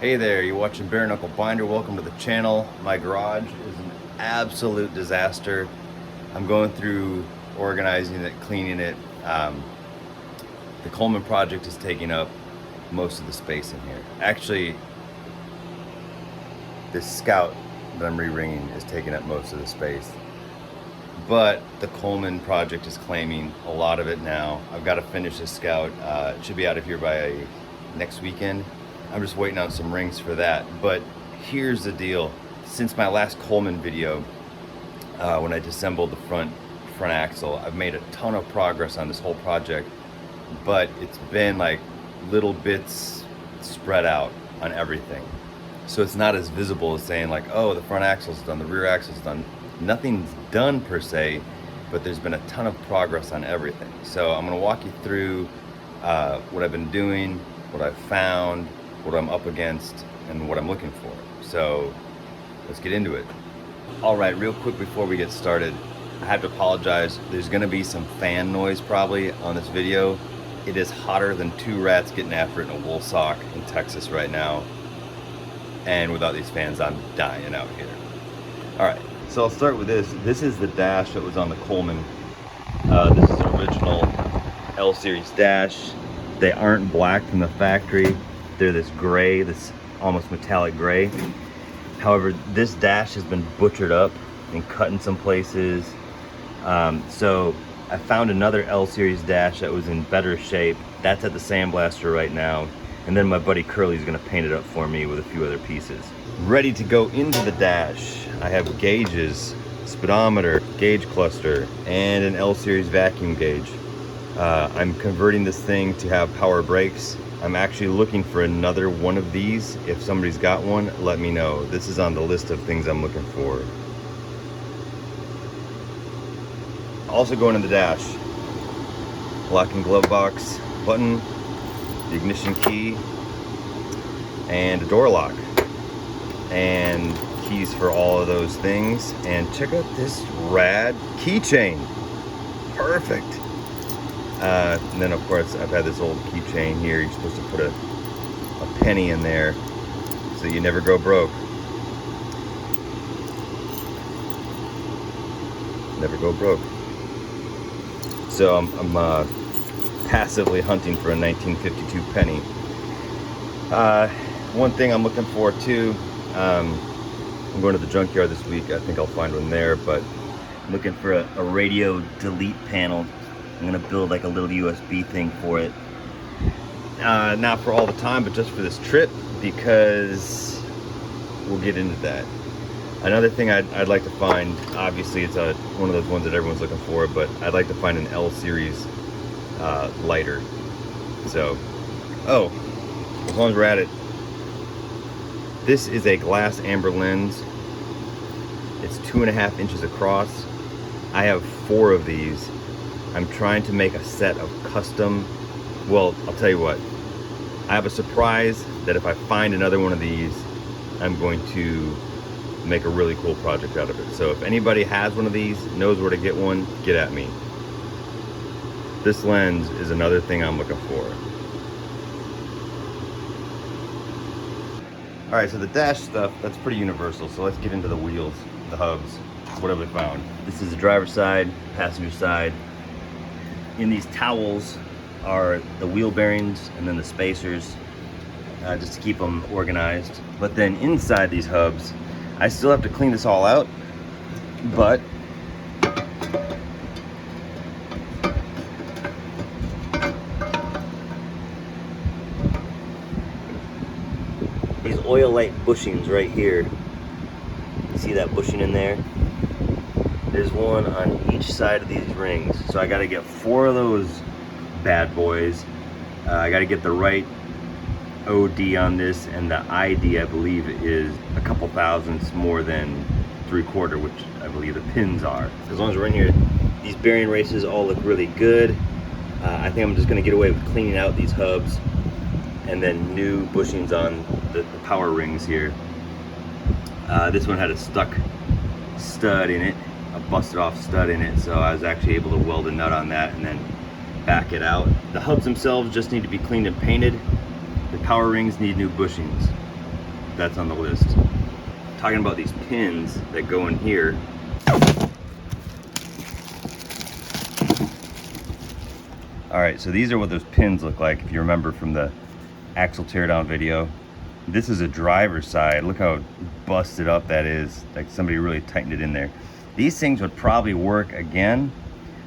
Hey there, you're watching Bare Knuckle Binder. Welcome to the channel. My garage is an absolute disaster. I'm going through organizing it, cleaning it. The Coleman project is taking up most of the space in here. Actually, this Scout that I'm re-ringing is taking up most of the space. But the Coleman project is claiming a lot of it now. I've got to finish this Scout. It should be out of here by next weekend. I'm just waiting on some rings for that. But here's the deal. Since my last Coleman video, when I disassembled the front axle, I've made a ton of progress on this whole project, but it's been like little bits spread out on everything. So it's not as visible as saying like, oh, the front axle's done, the rear axle's done. Nothing's done per se, but there's been a ton of progress on everything. So I'm gonna walk you through what I've been doing, what I've found, what I'm up against, and what I'm looking for. So let's get into it. All right, real quick before we get started, I have to apologize. There's gonna be some fan noise probably on this video. It is hotter than two rats getting after it in a wool sock in Texas right now. And without these fans, I'm dying out here. All right, so I'll start with this. This is the dash that was on the Coleman. This is the original L series dash. They aren't black from the factory. They're this gray, this almost metallic gray. However, this dash has been butchered up and cut in some places. So I found another L series dash that was in better shape. That's at the sandblaster right now. And then my buddy Curly's gonna paint it up for me with a few other pieces. Ready to go into the dash. I have gauges, speedometer, gauge cluster, and an L series vacuum gauge. I'm converting this thing to have power brakes. I'm actually looking for another one of these. If somebody's got one, let me know. This is on the list of things I'm looking for. Also going in the dash, lock and glove box button, the ignition key, and a door lock, and keys for all of those things. And check out this rad keychain. Perfect. And then of course I've had this old keychain here. You're supposed to put a penny in there so you never go broke. Never go broke. So I'm passively hunting for a 1952 penny. One thing I'm looking for too, I'm going to the junkyard this week. I think I'll find one there, but I'm looking for a radio delete panel. I'm gonna build like a little USB thing for it. Not for all the time, but just for this trip, because we'll get into that. Another thing I'd like to find, obviously it's one of those ones that everyone's looking for, but I'd like to find an L series lighter. So, oh, as long as we're at it, this is a glass amber lens. It's 2.5 inches across. I have 4 of these. I'm trying to make a set of custom, well, I'll tell you what, I have a surprise that if I find another one of these, I'm going to make a really cool project out of it. So if anybody has one of these, knows where to get one, get at me. This lens is another thing I'm looking for. All right, so the dash stuff, that's pretty universal. So let's get into the wheels, the hubs. What have we found? This is the driver's side, passenger side. In these towels are the wheel bearings and then the spacers, just to keep them organized. But then inside these hubs, I still have to clean this all out, but these oil light bushings right here, you see that bushing in there? There's one on each side of these rings. So I gotta get 4 of those bad boys. I gotta get the right OD on this, and the ID I believe is a couple thousandths more than 3/4, which I believe the pins are. As long as we're in here, these bearing races all look really good. I think I'm just gonna get away with cleaning out these hubs and then new bushings on the power rings here. This one had a stuck stud in it, a busted off stud in it, so I was actually able to weld a nut on that and then back it out. The hubs themselves just need to be cleaned and painted. The power rings need new bushings. that's on the list. Talking about these pins that go in here. All right, so these are what those pins look like if you remember from the axle teardown video. This is a driver's side. Look how busted up that is. Like somebody really tightened it in there. These things would probably work again,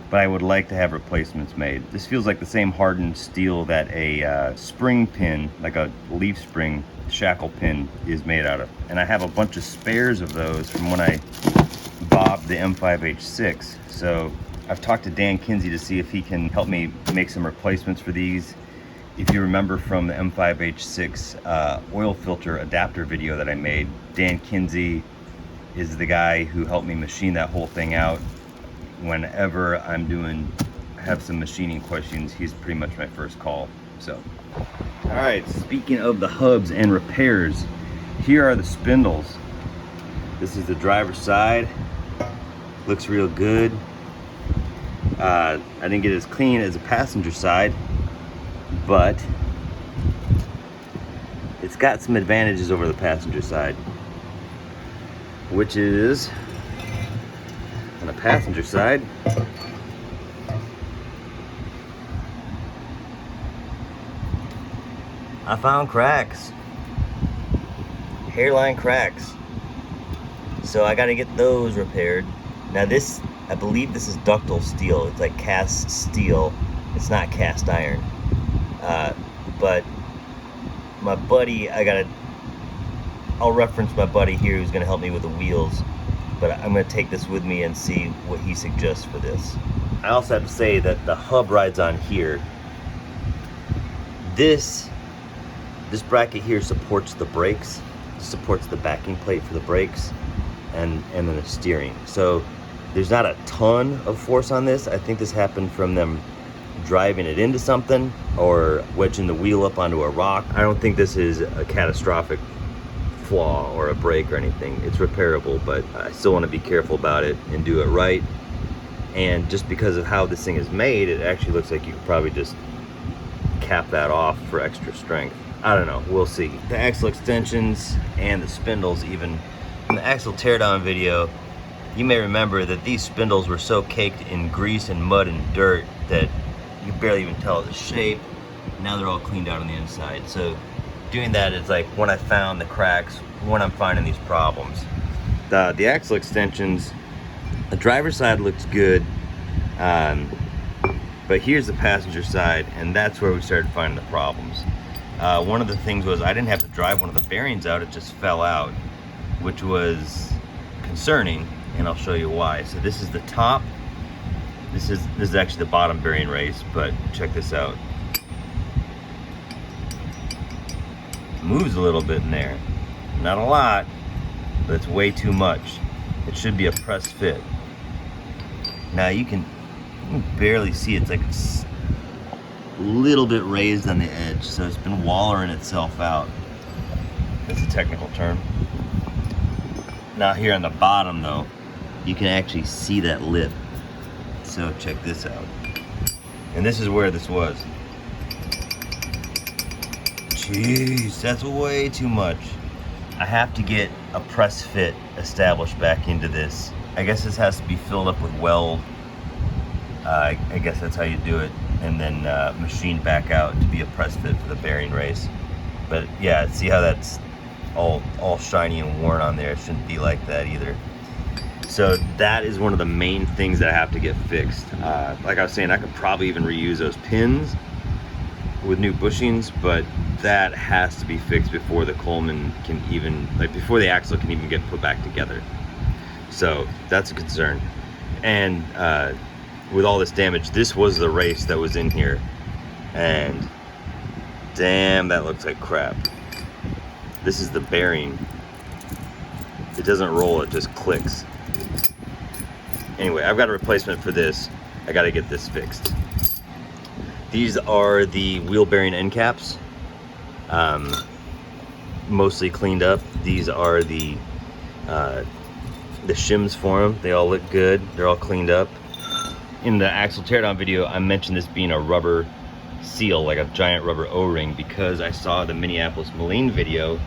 but I would like to have replacements made. This feels like the same hardened steel that a spring pin, like a leaf spring shackle pin, is made out of. And I have a bunch of spares of those from when I bobbed the M5H6. So I've talked to Dan Kinsey to see if he can help me make some replacements for these. If you remember from the M5H6 oil filter adapter video that I made, Dan Kinsey is the guy who helped me machine that whole thing out. Whenever have some machining questions, he's pretty much my first call. So, all right, speaking of the hubs and repairs, here are the spindles. This is the driver's side. Looks real good. I didn't get it as clean as the passenger side, but it's got some advantages over the passenger side, which is on the passenger side, I found cracks, hairline cracks. So I got to get those repaired. Now this, I believe this is ductile steel. It's like cast steel. It's not cast iron. But my buddy, I'll reference my buddy here who's gonna help me with the wheels, but I'm gonna take this with me and see what he suggests for this. I also have to say that the hub rides on here. This bracket here supports the brakes, supports the backing plate for the brakes, and then the steering. So there's not a ton of force on this. I think this happened from them driving it into something or wedging the wheel up onto a rock. I don't think this is a catastrophic flaw or a break or anything. It's repairable, but I still want to be careful about it and do it right. And just because of how this thing is made, it actually looks like you could probably just cap that off for extra strength. I don't know, we'll see. The axle extensions and the spindles, even in the axle teardown video, you may remember that these spindles were so caked in grease and mud and dirt that you barely even tell the shape. Now they're all cleaned out on the inside. So doing that is like when I found the cracks, when I'm finding these problems. The axle extensions, the driver's side looks good, but here's the passenger side, and that's where we started finding the problems. One of the things was I didn't have to drive one of the bearings out, it just fell out, which was concerning, and I'll show you why. So this is the top. This is actually the bottom bearing race, but check this out. Moves a little bit in there. Not a lot, but it's way too much. It should be a press fit. Now you can barely see it's like a little bit raised on the edge, so it's been wallering itself out. That's a technical term. Now here on the bottom though, you can actually see that lip. So check this out. And this is where this was. Jeez, that's way too much. I have to get a press fit established back into this. I guess this has to be filled up with weld. I guess that's how you do it. And then machined back out to be a press fit for the bearing race. But yeah, see how that's all shiny and worn on there? It shouldn't be like that either. So that is one of the main things that I have to get fixed. Like I was saying, I could probably even reuse those pins with new bushings, but that has to be fixed before the Coleman can even, like before the axle can even get put back together. So that's a concern. And with all this damage, this was the race that was in here, and damn, that looks like crap. This is the bearing. It doesn't roll, it just clicks. Anyway, I've got a replacement for this. I got to get this fixed. These are the wheel bearing end caps, mostly cleaned up. These are the shims for them. They all look good. They're all cleaned up. In the axle teardown video, I mentioned this being a rubber seal, like a giant rubber O-ring, because I saw the Minneapolis Moline video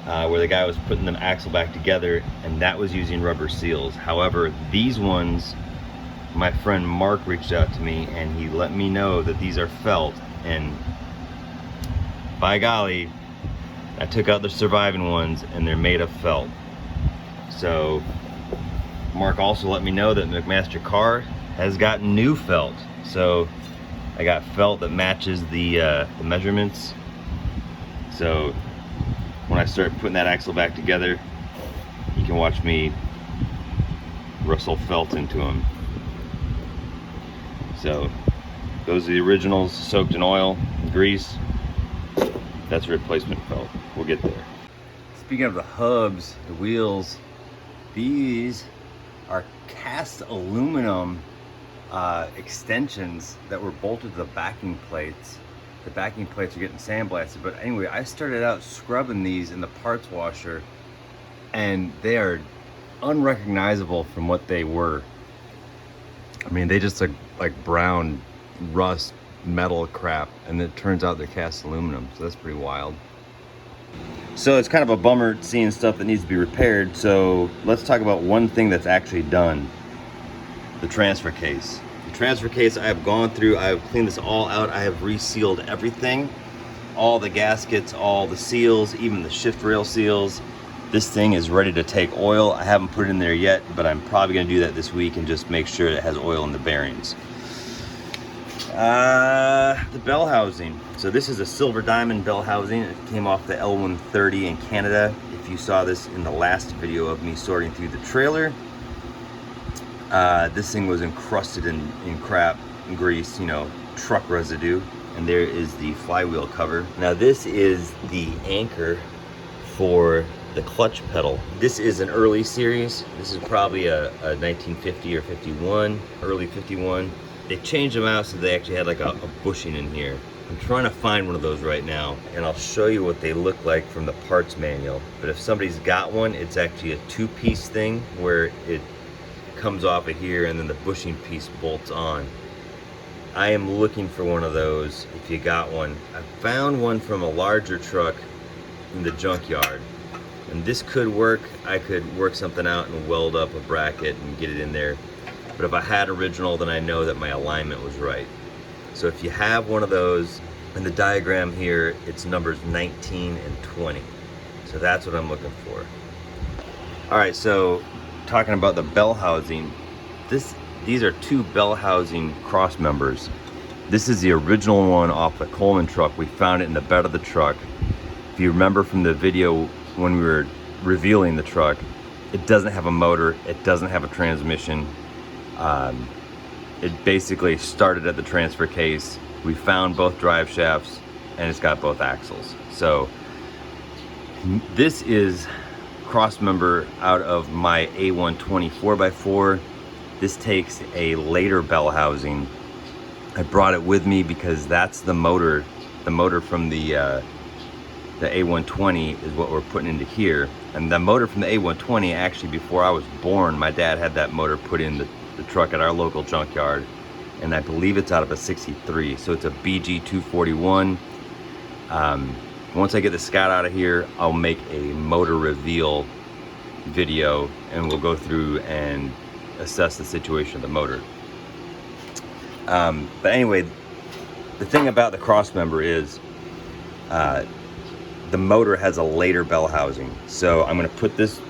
where the guy was putting the axle back together, and that was using rubber seals. However, these ones, my friend Mark reached out to me and he let me know that these are felt, and by golly, I took out the surviving ones and they're made of felt. So Mark also let me know that McMaster Carr has gotten new felt. So I got felt that matches the measurements. So when I start putting that axle back together, you can watch me rustle felt into them. So those are the originals, soaked in oil and grease. That's replacement felt. We'll get there. Speaking of the hubs, the wheels, these are cast aluminum extensions that were bolted to the backing plates. The backing plates are getting sandblasted, but anyway, I started out scrubbing these in the parts washer and they are unrecognizable from what they were. I mean, they just look like brown rust metal crap, and it turns out they're cast aluminum, so that's pretty wild. So it's kind of a bummer seeing stuff that needs to be repaired, so let's talk about one thing that's actually done. The transfer case. The transfer case I have gone through, I have cleaned this all out, I have resealed everything. All the gaskets, all the seals, even the shift rail seals. This thing is ready to take oil. I haven't put it in there yet, but I'm probably gonna do that this week and just make sure it has oil in the bearings. The bell housing. So this is a silver diamond bell housing. It came off the L-130 in Canada. If you saw this in the last video of me sorting through the trailer, this thing was encrusted in crap and grease, you know, truck residue. And there is the flywheel cover. Now this is the anchor for the clutch pedal. This is an early series. This is probably a 1950 or 51, early 51. They changed them out so they actually had like a bushing in here. I'm trying to find one of those right now, and I'll show you what they look like from the parts manual. But if somebody's got one, it's actually a two-piece thing where it comes off of here and then the bushing piece bolts on. I am looking for one of those if you got one. I found one from a larger truck in the junkyard, and this could work. I could work something out and weld up a bracket and get it in there. But if I had original, then I know that my alignment was right. So if you have one of those, in the diagram here, it's numbers 19 and 20. So that's what I'm looking for. All right, so talking about the bell housing, these are two bell housing cross members. This is the original one off the Coleman truck. We found it in the bed of the truck. If you remember from the video when we were revealing the truck, it doesn't have a motor, it doesn't have a transmission. It basically started at the transfer case. We found both drive shafts and it's got both axles. So this is cross member out of my A120 4x4. This takes a later bell housing. I brought it with me because that's the motor from the A120 is what we're putting into here. And the motor from the A120, actually before I was born, my dad had that motor put in the truck at our local junkyard, and I believe it's out of a 63, so it's a BG241. Once I get the Scout out of here, I'll make a motor reveal video and we'll go through and assess the situation of the motor. But anyway, the thing about the cross member is the motor has a later bell housing, so I'm going to put this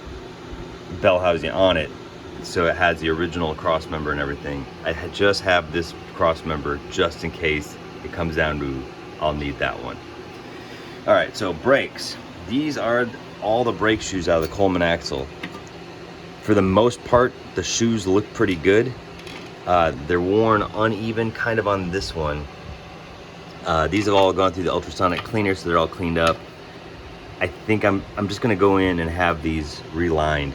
bell housing on it so it has the original cross member and everything. I just have this cross member just in case it comes down to I'll need that one. All right, so brakes. These are all the brake shoes out of the Coleman axle. For the most part, the shoes look pretty good. They're worn uneven kind of on this one. These have all gone through the ultrasonic cleaner, so they're all cleaned up. I think I'm just gonna go in and have these relined.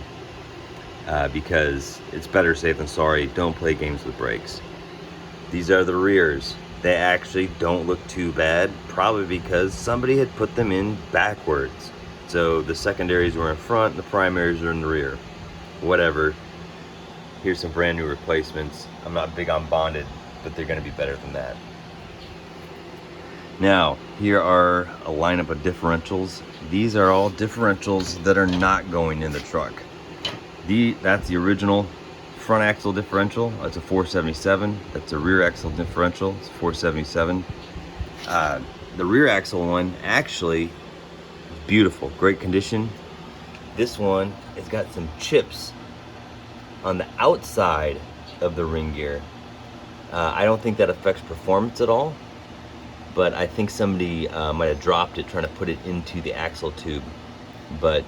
Because it's better safe than sorry. Don't play games with brakes. These are the rears. They actually don't look too bad, probably because somebody had put them in backwards. So the secondaries were in front, the primaries are in the rear. Whatever. Here's some brand new replacements. I'm not big on bonded, but they're gonna be better than that. Now, Here are a lineup of differentials. These are all differentials that are not going in the truck. That's the original front axle differential. That's a 477. That's a rear axle differential. It's 477. The rear axle one actually is beautiful, great condition. This one has got some chips on the outside of the ring gear. I don't think that affects performance at all, but I think somebody might have dropped it trying to put it into the axle tube. But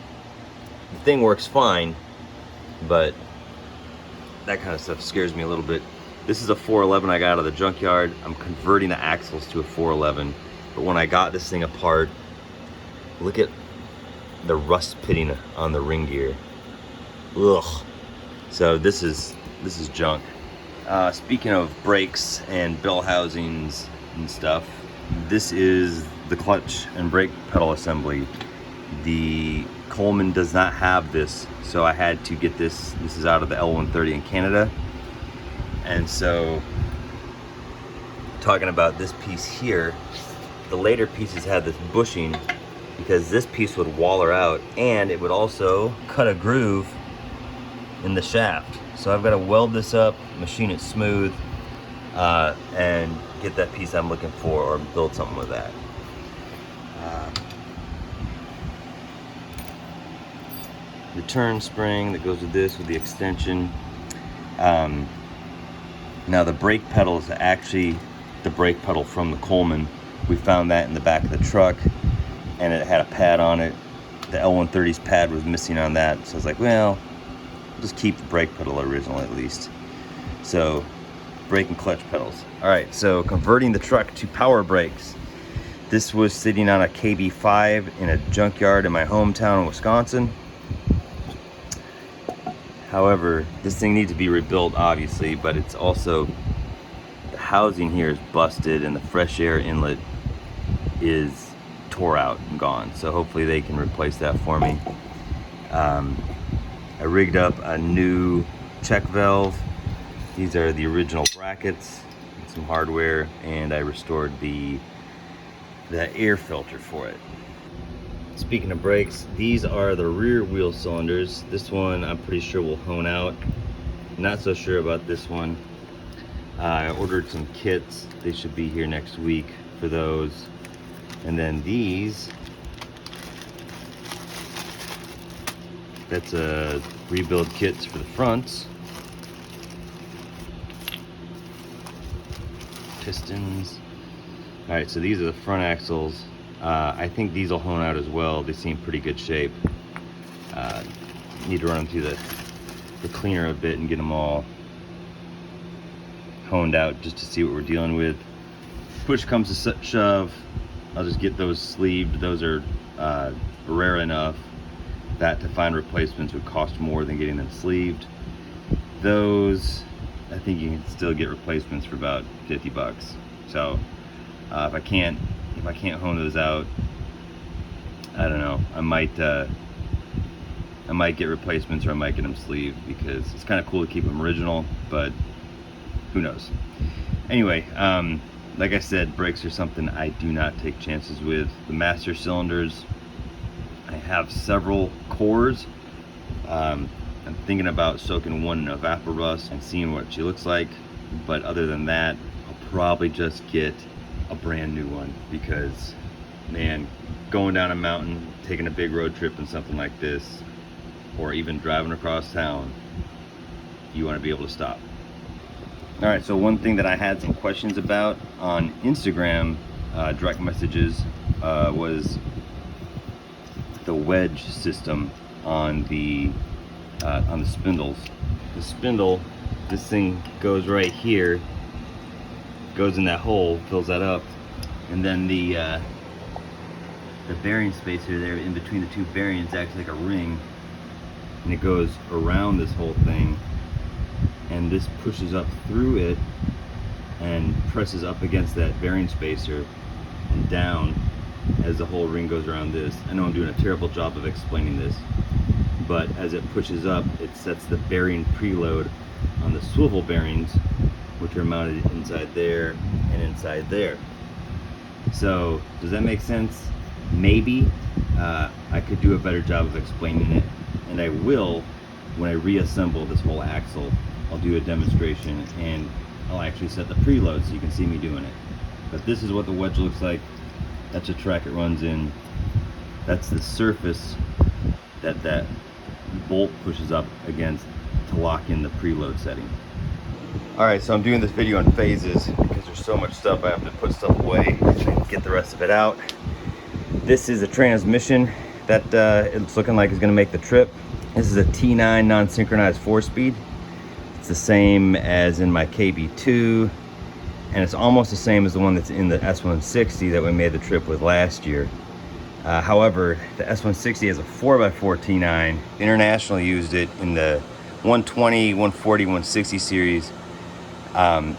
the thing works fine, but that kind of stuff scares me a little bit. This is a 411 I got out of the junkyard. I'm converting the axles to a 411, but when I got this thing apart, look at the rust pitting on the ring gear. Ugh. So this is junk. Speaking of brakes and bell housings and stuff, this is the clutch and brake pedal assembly. The Coleman does not have this, so I had to get this. This is out of the L-130 in Canada. And so, talking about this piece here, the later pieces had this bushing because this piece would waller out and it would also cut a groove in the shaft. So I've got to weld this up, machine it smooth, and get that piece I'm looking for, or build something with that. The turn spring that goes with this, with the extension. Now the brake pedal is actually the brake pedal from the Coleman. We found that in the back of the truck, and it had a pad on it. The L-130's pad was missing on that, so I was like, well, just keep the brake pedal original at least. So, brake and clutch pedals. All right, so converting the truck to power brakes. This was sitting on a KB5 in a junkyard in my hometown in Wisconsin. However, this thing needs to be rebuilt, obviously, but it's also, the housing here is busted and the fresh air inlet is tore out and gone. So hopefully they can replace that for me. I rigged up a new check valve. These are the original brackets, some hardware, and I restored the air filter for it. Speaking of brakes, these are the rear wheel cylinders. This one I'm pretty sure will hone out. Not so sure about this one. I ordered some kits. They should be here next week for those. And then these, that's a rebuild kits for the fronts. Pistons. All right, so these are the front axles. I think these will hone out as well. They seem pretty good shape. Need to run them through the cleaner a bit and get them all honed out just to see what we're dealing with. Push comes to shove, I'll just get those sleeved. Those are rare enough that to find replacements would cost more than getting them sleeved. Those, I think you can still get replacements for about 50 bucks. So if I can't hone those out, I don't know, I might get replacements, or I might get them sleeved, because it's kind of cool to keep them original, but who knows. Anyway, like I said, brakes are something I do not take chances with. The master cylinders, I have several cores. I'm thinking about soaking one in Evaporust and seeing what she looks like, but other than that, I'll probably just get a brand new one, because man, going down a mountain, taking a big road trip and something like this, or even driving across town, you want to be able to stop. All right, so one thing that I had some questions about on Instagram direct messages was the wedge system on the spindles. The spindle, this thing goes right here, goes in that hole, fills that up, and then the bearing spacer there in between the two bearings acts like a ring, and it goes around this whole thing, and this pushes up through it and presses up against that bearing spacer and down as the whole ring goes around this. I know I'm doing a terrible job of explaining this, but as it pushes up, it sets the bearing preload on the swivel bearings, which are mounted inside there and inside there. So does that make sense? Maybe. I could do a better job of explaining it, and I will when I reassemble this whole axle. I'll do a demonstration and I'll actually set the preload so you can see me doing it. But this is what the wedge looks like. That's a track it runs in. That's the surface that that bolt pushes up against to lock in the preload setting. Alright, so I'm doing this video in phases because there's so much stuff. I have to put stuff away and get the rest of it out. This is a transmission that it's looking like is going to make the trip. This is a T9 non-synchronized 4-speed. It's the same as in my KB2, and it's almost the same as the one that's in the S160 that we made the trip with last year. However, the S160 has a 4x4 T9. International used it in the 120, 140, 160 series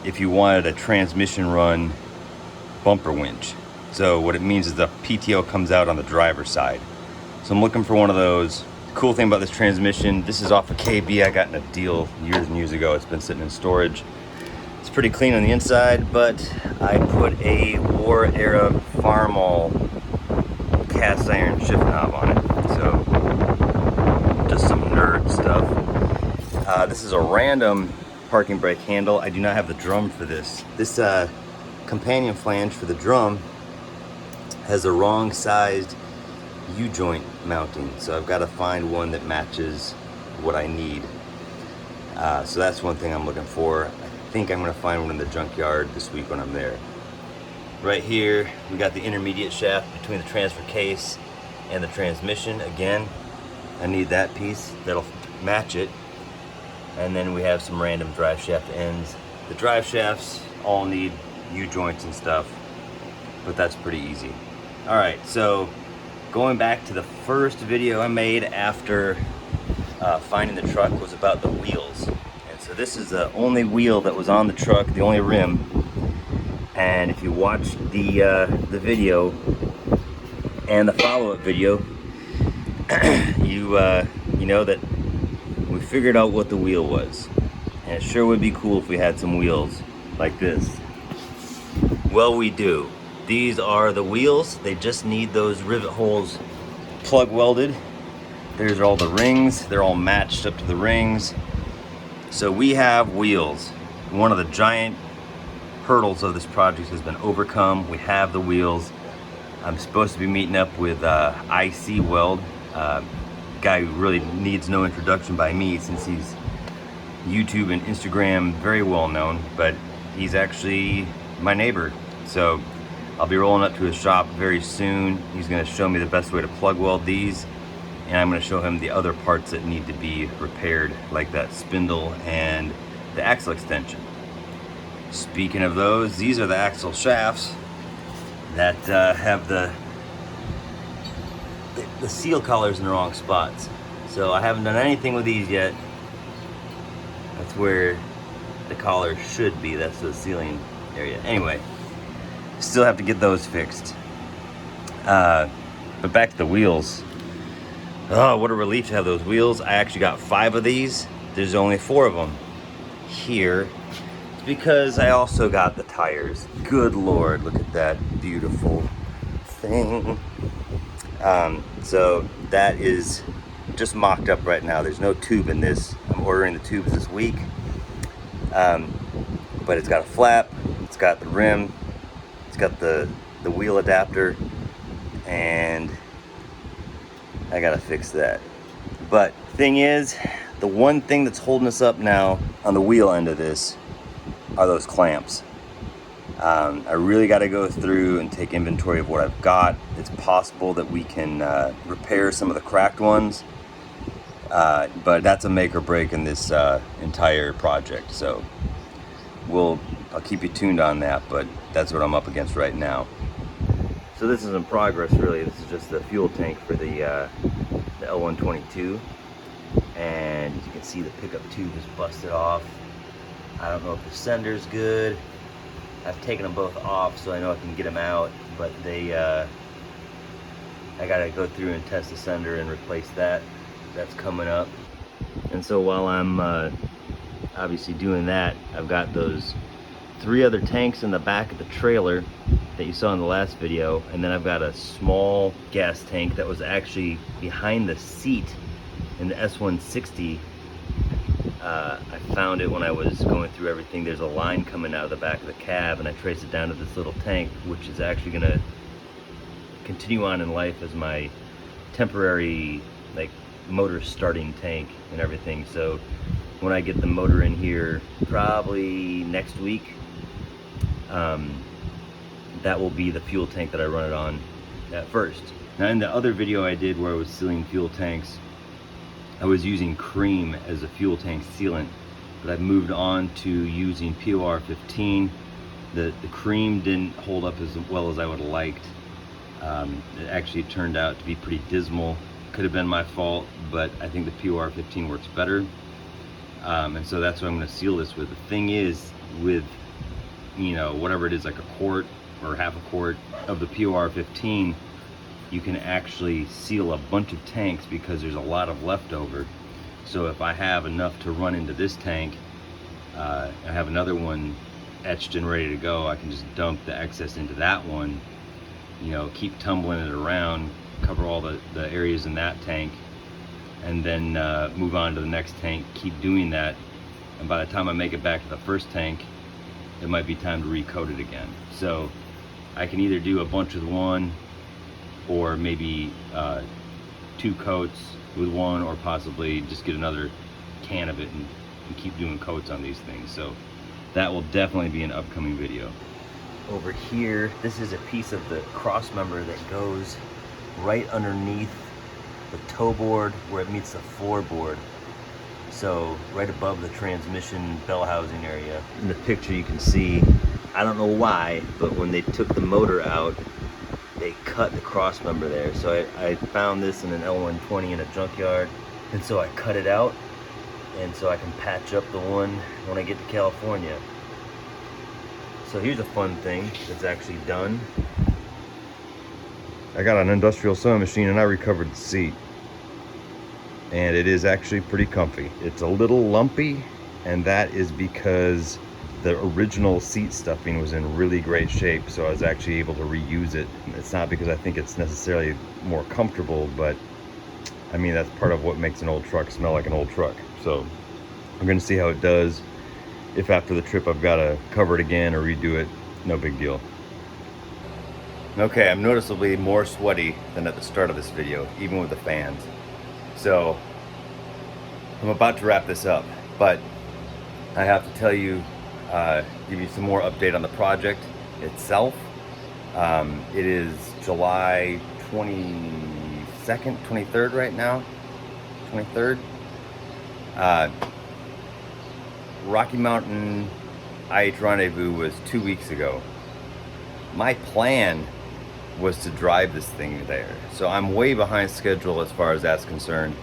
if you wanted a transmission run bumper winch. So what it means is the PTO comes out on the driver's side. So I'm looking for one of those. The cool thing about this transmission, this is off a KB I got in a deal years and years ago. It's been sitting in storage. It's pretty clean on the inside, but I put a war era Farmall cast iron shift knob on it. So just some nerd stuff. This is a random parking brake handle. I do not have the drum for this. This companion flange for the drum has a wrong sized U-joint mounting, so I've got to find one that matches what I need. So that's one thing I'm looking for. I think I'm going to find one in the junkyard this week when I'm there. Right here we got the intermediate shaft between the transfer case and the transmission. Again, I need that piece that'll match it. And then we have some random drive shaft ends. The drive shafts all need U-joints and stuff, but that's pretty easy. Alright, so going back to the first video I made after finding the truck was about the wheels. And so this is the only wheel that was on the truck, the only rim. And if you watch the video and the follow-up video, you know that we figured out what the wheel was. And it sure would be cool if we had some wheels like this. Well, we do. These are the wheels. They just need those rivet holes plug welded. There's all the rings. They're all matched up to the rings. So we have wheels. One of the giant hurdles of this project has been overcome. We have the wheels. I'm supposed to be meeting up with IC Weld, guy who really needs no introduction by me since he's YouTube and Instagram very well known, but he's actually my neighbor. So I'll be rolling up to his shop very soon. He's going to show me the best way to plug weld these, and I'm going to show him the other parts that need to be repaired, like that spindle and the axle extension. Speaking of those, these are the axle shafts that have the seal collars in the wrong spots. So I haven't done anything with these yet. That's where the collar should be. That's the sealing area. Anyway, still have to get those fixed. But back to the wheels. Oh, what a relief to have those wheels. I actually got 5 of these. There's only 4 of them here. It's because I also got the tires. Good Lord, look at that beautiful thing. So that is just mocked up right now. There's no tube in this. I'm ordering the tubes this week. But it's got a flap, it's got the rim, it's got the wheel adapter, and I gotta fix that. But thing is, the one thing that's holding us up now on the wheel end of this are those clamps. I really got to go through and take inventory of what I've got. It's possible that we can repair some of the cracked ones, but that's a make or break in this entire project. So I'll keep you tuned on that, but that's what I'm up against right now. So this is in progress, really. This is just the fuel tank for the L-122, and as you can see, the pickup tube is busted off. I don't know if the sender's good. I've taken them both off so I know I can get them out, but I gotta go through and test the sender and replace that. That's coming up. And so while I'm obviously doing that, I've got those 3 other tanks in the back of the trailer that you saw in the last video, and then I've got a small gas tank that was actually behind the seat in the S160. I found it when I was going through everything. There's a line coming out of the back of the cab, and I traced it down to this little tank, which is actually going to continue on in life as my temporary like motor starting tank and everything. So when I get the motor in here, probably next week, that will be the fuel tank that I run it on at first. Now, in the other video I did where I was sealing fuel tanks, I was using cream as a fuel tank sealant, but I've moved on to using POR 15. The cream didn't hold up as well as I would have liked. It actually turned out to be pretty dismal. Could have been my fault, but I think the POR 15 works better. And so that's what I'm going to seal this with. The thing is, with, you know, whatever it is, like a quart or half a quart of the POR 15, you can actually seal a bunch of tanks because there's a lot of leftover. So if I have enough to run into this tank, I have another one etched and ready to go, I can just dump the excess into that one, you know, keep tumbling it around, cover all the areas in that tank, and then move on to the next tank, keep doing that. And by the time I make it back to the first tank, it might be time to recoat it again. So I can either do a bunch with one, or maybe 2 coats with one, or possibly just get another can of it and keep doing coats on these things. So that will definitely be an upcoming video. Over here, this is a piece of the cross member that goes right underneath the toe board where it meets the floorboard. So right above the transmission bell housing area. In the picture you can see, I don't know why, but when they took the motor out, they cut the cross member there. So I found this in an L-120 in a junkyard, and so I cut it out, and so I can patch up the one when I get to California. So here's a fun thing that's actually done. I got an industrial sewing machine and I recovered the seat, and it is actually pretty comfy. It's a little lumpy, and that is because the original seat stuffing was in really great shape, so I was actually able to reuse it. It's not because I think it's necessarily more comfortable, but I mean, that's part of what makes an old truck smell like an old truck. So I'm gonna see how it does. If after the trip I've got to cover it again or redo it, no big deal. Okay, I'm noticeably more sweaty than at the start of this video, even with the fans. So I'm about to wrap this up, but I have to tell you, give you some more update on the project itself. It is July 22nd, 23rd right now, 23rd. Rocky Mountain IH Rendezvous was 2 weeks ago. My plan was to drive this thing there, so I'm way behind schedule as far as that's concerned.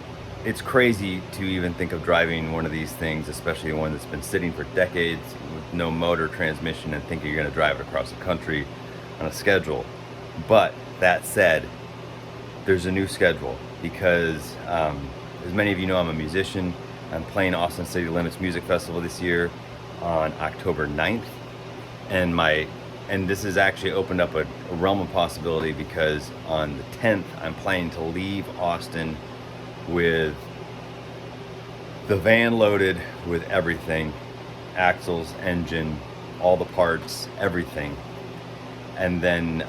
It's crazy to even think of driving one of these things, especially one that's been sitting for decades with no motor, transmission, and thinking you're going to drive it across the country on a schedule. But that said, there's a new schedule because, as many of you know, I'm a musician. I'm playing Austin City Limits Music Festival this year on October 9th, and this has actually opened up a realm of possibility because on the 10th I'm planning to leave Austin with the van loaded with everything, axles, engine, all the parts, everything, and then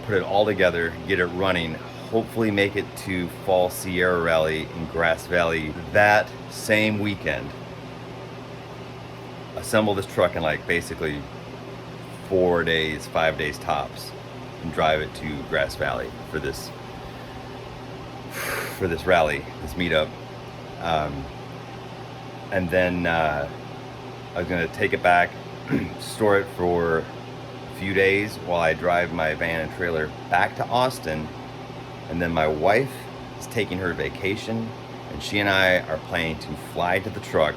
put it all together, get it running, hopefully make it to Fall Sierra Rally in Grass Valley that same weekend. Assemble this truck in like basically 4 days, 5 days tops, and drive it to Grass Valley for this rally, this meetup. And then I was gonna take it back, store it for a few days while I drive my van and trailer back to Austin. And then my wife is taking her vacation, and she and I are planning to fly to the truck,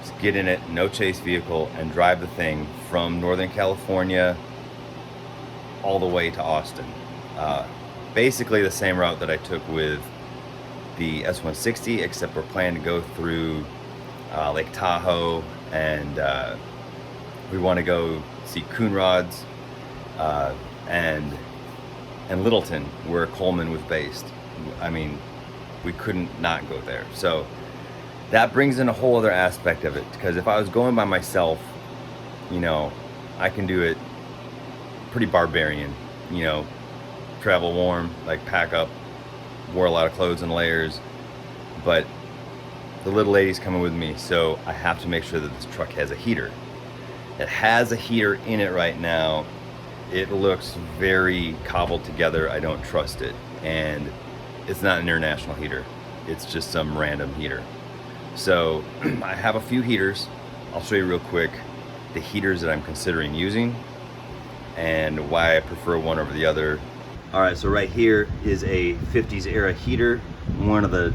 just get in it, no chase vehicle, and drive the thing from Northern California all the way to Austin. Basically the same route that I took with the S160, except we're planning to go through Lake Tahoe and we want to go see Coonrod's and Littleton, where Coleman was based. I mean, we couldn't not go there. So that brings in a whole other aspect of it, because if I was going by myself, you know, I can do it pretty barbarian, you know, travel warm, like pack up, wore a lot of clothes and layers, but the little lady's coming with me, so I have to make sure that this truck has a heater. It has a heater in it right now. It looks very cobbled together. I don't trust it, and it's not an international heater. It's just some random heater. So I have a few heaters. I'll show you real quick the heaters that I'm considering using and why I prefer one over the other. All right, so right here is a 50s era heater, one of the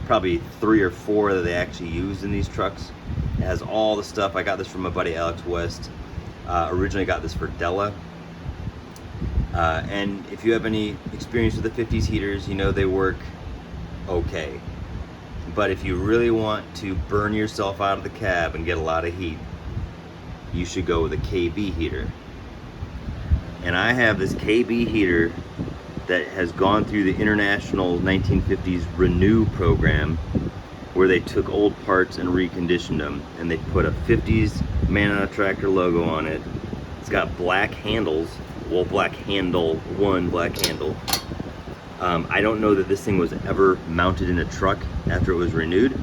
probably 3 or 4 that they actually use in these trucks. It has all the stuff. I got this from my buddy Alex West. Originally got this for Della. And if you have any experience with the 50s heaters, you know they work okay. But if you really want to burn yourself out of the cab and get a lot of heat, you should go with a KB heater. And I have this KB heater that has gone through the international 1950s Renew program, where they took old parts and reconditioned them, and they put a 50s Man on a Tractor logo on it. It's got black handles, well, black handle, one black handle. I don't know that this thing was ever mounted in a truck after it was renewed.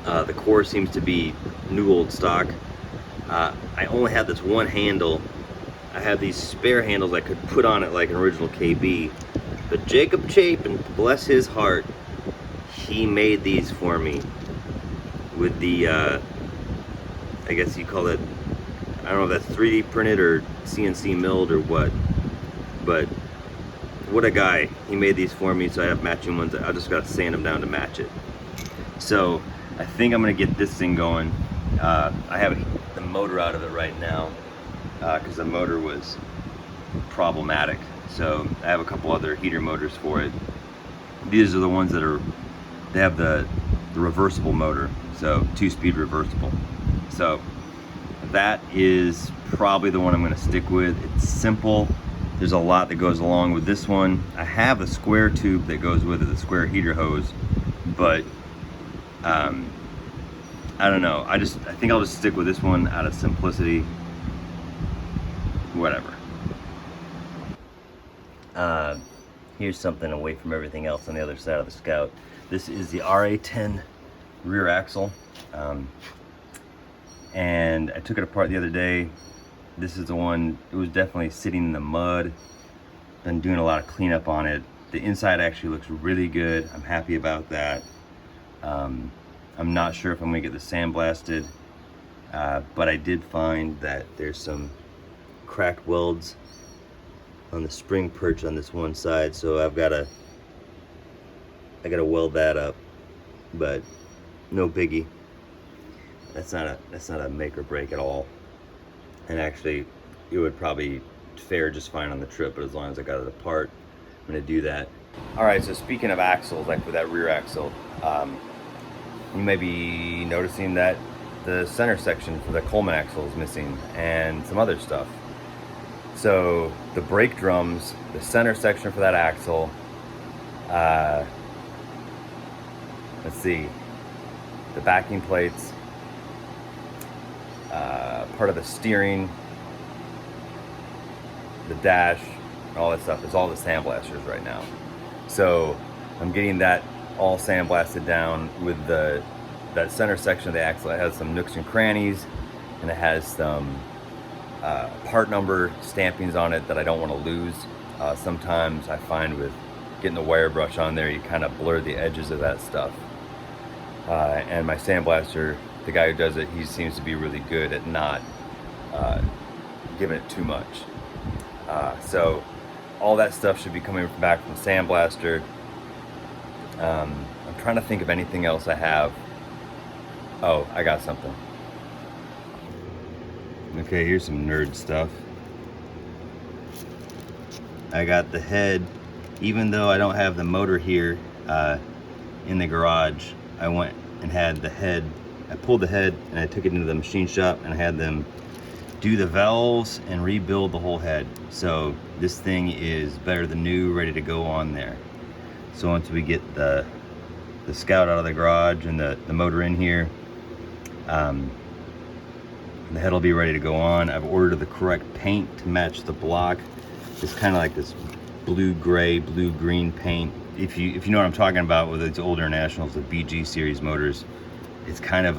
The core seems to be new old stock. I only have this one handle. I have these spare handles I could put on it like an original KB, but Jacob Chapin, bless his heart, he made these for me with the, I guess you call it, I don't know if that's 3D printed or CNC milled or what, but what a guy. He made these for me, so I have matching ones. I just got to sand them down to match it. So I think I'm going to get this thing going. I have the motor out of it right now, because the motor was problematic. So I have a couple other heater motors for it. These are the ones that are, they have the reversible motor, so 2-speed reversible. So that is probably the one I'm going to stick with. It's simple. There's a lot that goes along with this one. I have a square tube that goes with it, the square heater hose, but I don't know. I think I'll just stick with this one out of simplicity. Whatever. Here's something away from everything else on the other side of the Scout. This is the RA10 rear axle. And I took it apart the other day. This is the one, it was definitely sitting in the mud. Been doing a lot of cleanup on it. The inside actually looks really good. I'm happy about that. I'm not sure if I'm gonna get the sandblasted, but I did find that there's some cracked welds on the spring perch on this one side, so I gotta weld that up, but no biggie. That's not a make or break at all. And actually, it would probably fare just fine on the trip, but as long as I got it apart, I'm gonna do that. All right, so speaking of axles, like with that rear axle, you may be noticing that the center section for the Coleman axle is missing and some other stuff. So the brake drums, the center section for that axle, let's see, the backing plates, part of the steering, the dash, all that stuff is all the sandblasters right now. So I'm getting that all sandblasted down with that center section of the axle. It has some nooks and crannies, and it has some part number stampings on it that I don't want to lose. Sometimes I find with getting the wire brush on there, you kind of blur the edges of that stuff. And my sandblaster, the guy who does it, he seems to be really good at not giving it too much. So all that stuff should be coming back from the sandblaster. I'm trying to think of anything else I have. Oh, I got something. Okay, here's some nerd stuff. I got the head, even though I don't have the motor here in the garage, I went and had the head I pulled the head and I took it into the machine shop and I had them do the valves and rebuild the whole head. So this thing is better than new, ready to go on there. So once we get the Scout out of the garage and the motor in here, the head will be ready to go on. I've ordered the correct paint to match the block. It's kind of like this blue-gray, blue-green paint. If you know what I'm talking about with its older Nationals, the BG series motors, it's kind of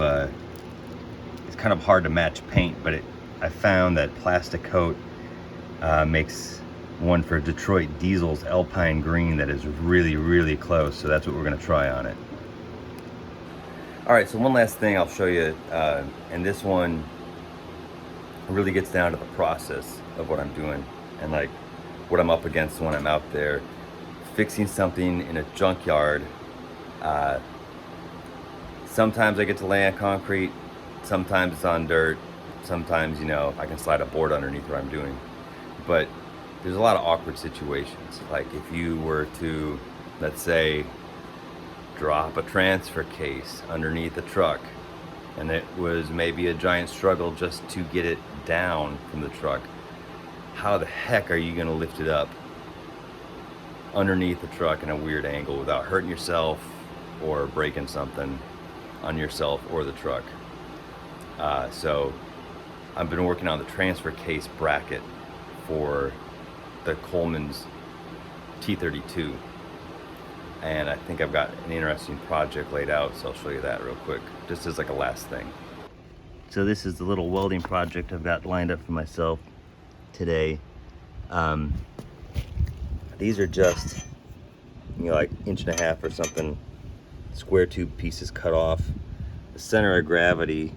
hard to match paint, but I found that Plastic Coat makes one for Detroit Diesel's Alpine Green that is really, really close. So that's what we're gonna try on it. All right, so one last thing I'll show you, and this one really gets down to the process of what I'm doing and like what I'm up against when I'm out there fixing something in a junkyard. Sometimes I get to lay on concrete, sometimes it's on dirt, sometimes, you know, I can slide a board underneath what I'm doing. But there's a lot of awkward situations. Like if you were to, let's say, drop a transfer case underneath a truck, and it was maybe a giant struggle just to get it down from the truck, how the heck are you gonna lift it up underneath the truck in a weird angle without hurting yourself or breaking something on yourself or the truck? So I've been working on the transfer case bracket for the Coleman's T32, and I think I've got an interesting project laid out, so I'll show you that real quick, just as like a last thing. So this is the little welding project I've got lined up for myself today. These are just, you know, like 1.5 inch or something, square tube pieces cut off. The center of gravity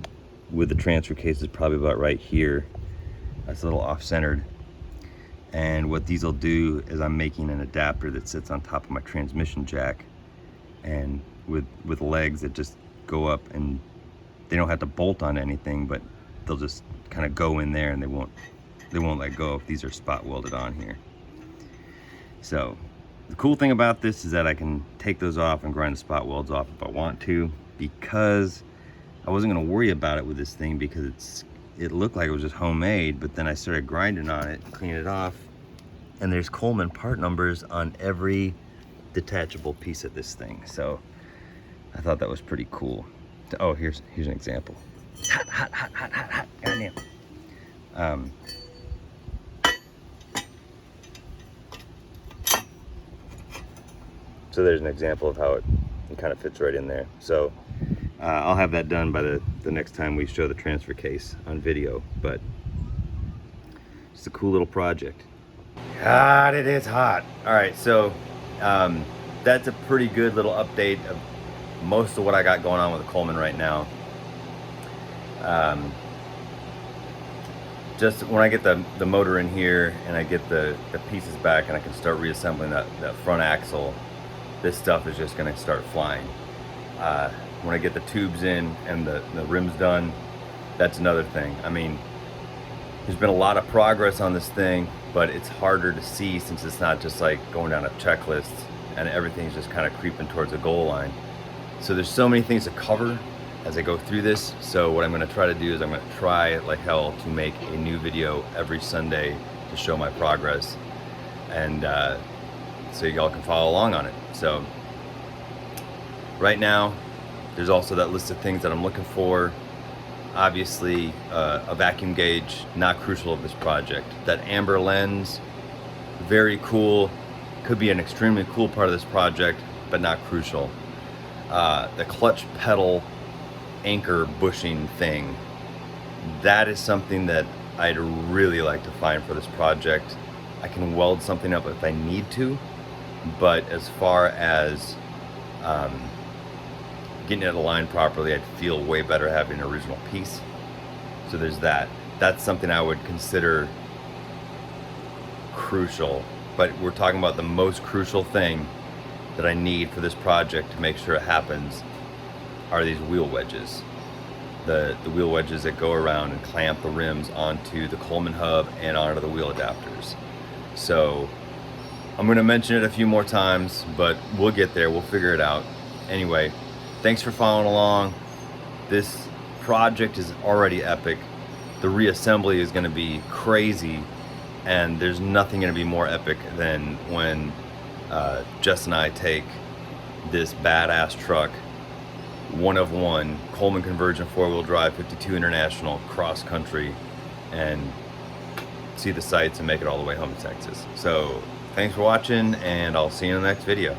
with the transfer case is probably about right here. That's a little off-centered. And what these will do is I'm making an adapter that sits on top of my transmission jack, and with legs that just go up, and they don't have to bolt on anything, but they'll just kind of go in there and they won't let go if these are spot welded on here. So the cool thing about this is that I can take those off and grind the spot welds off if I want to, because I wasn't going to worry about it with this thing because it looked like it was just homemade, but then I started grinding on it, cleaning it off, and there's Coleman part numbers on every detachable piece of this thing. So I thought that was pretty cool. Oh, here's an example. Hot. Goddamn. So there's an example of how it kind of fits right in there. So I'll have that done by the next time we show the transfer case on video, but it's a cool little project. God, it is hot. All right, so that's a pretty good little update of most of what I got going on with the Coleman right now. Just when I get the motor in here and I get the pieces back and I can start reassembling that front axle, this stuff is just gonna start flying. When I get the tubes in and the rims done, that's another thing. I mean, there's been a lot of progress on this thing, but it's harder to see since it's not just like going down a checklist and everything's just kind of creeping towards a goal line. So there's so many things to cover as I go through this. So what I'm gonna try to do is I'm gonna try like hell to make a new video every Sunday to show my progress, and so y'all can follow along on it. So right now, there's also that list of things that I'm looking for. Obviously, a vacuum gauge, not crucial of this project. That amber lens, very cool. Could be an extremely cool part of this project, but not crucial. The clutch pedal anchor bushing thing, that is something that I'd really like to find for this project. I can weld something up if I need to, but as far as getting it aligned properly, I'd feel way better having an original piece. So there's that. That's something I would consider crucial, but we're talking about the most crucial thing that I need for this project to make sure it happens are these wheel wedges. The wheel wedges that go around and clamp the rims onto the Coleman hub and onto the wheel adapters. So I'm gonna mention it a few more times, but we'll get there, we'll figure it out. Anyway, thanks for following along. This project is already epic. The reassembly is going to be crazy, and there's nothing going to be more epic than when Jess and I take this badass truck, one of one, Coleman conversion 4-wheel drive 52 International cross country, and see the sights and make it all the way home to Texas. So thanks for watching, and I'll see you in the next video.